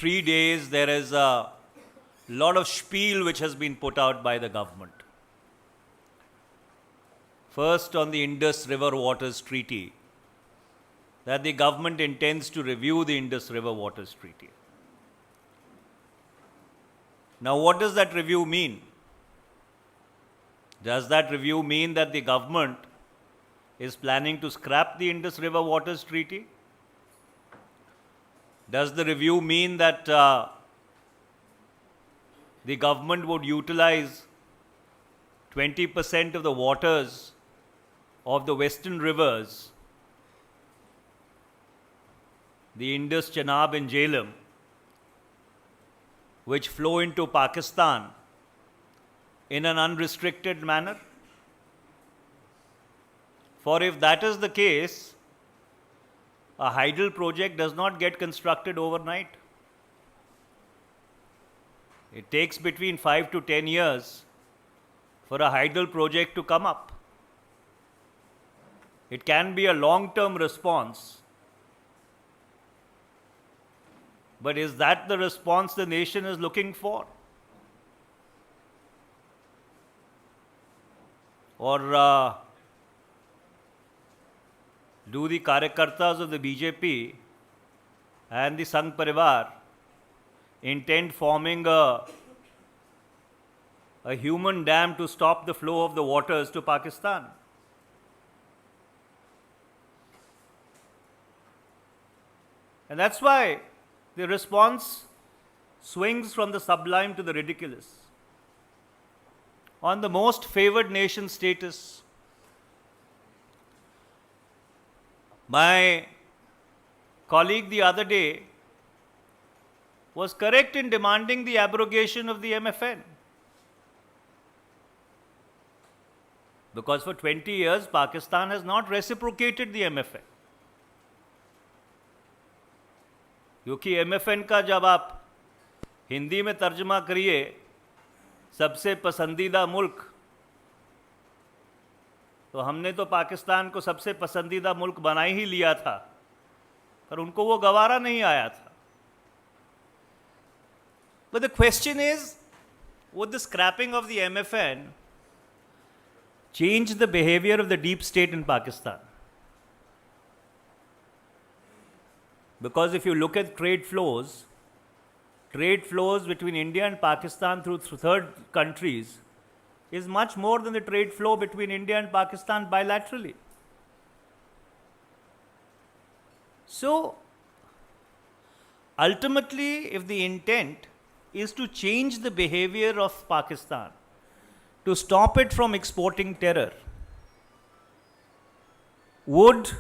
3 days, there is a lot of spiel which has been put out by the government. First, on the Indus River Water Treaty, that the government intends to review the Indus River Water Treaty. Now, what does that review mean? Does that review mean that the government is planning to scrap the Indus River Water Treaty? Does the review mean that the government would utilize 20% of the waters of the western rivers, the Indus, Chenab and Jhelum, which flow into Pakistan in an unrestricted manner? For if that is the case, a hydel project does not get constructed overnight. It takes between 5 to 10 years for a hydel project to come up. It can be a long-term response. But is that the response the nation is looking for? Or do the Karyakartas of the BJP and the Sangh Parivar intend forming a human dam to stop the flow of the waters to Pakistan? And that's why the response swings from the sublime to the ridiculous. On the most favored nation status, my colleague the other day was correct in demanding the abrogation of the MFN. Because for 20 years, Pakistan has not reciprocated the MFN. क्योंकि MFN का जब आप हिंदी में तर्जमा करिए, सबसे पसंदीदा मुल्क, तो हमने तो पाकिस्तान को सबसे पसंदीदा मुल्क बना ही लिया था, पर उनको वो गवारा नहीं आया था. But the question is, would the scrapping of the MFN change the behavior of the deep state in Pakistan? Because if you look at trade flows between India and Pakistan through third countries is much more than the trade flow between India and Pakistan bilaterally. So, ultimately, if the intent is to change the behavior of Pakistan, to stop it from exporting terror, would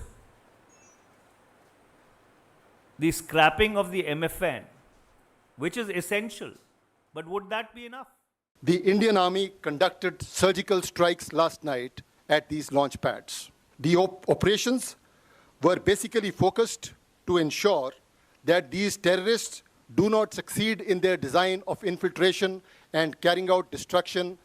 the scrapping of the MFN, which is essential, but would that be enough? The Indian Army conducted surgical strikes last night at these launch pads. The operations were basically focused to ensure that these terrorists do not succeed in their design of infiltration and carrying out destruction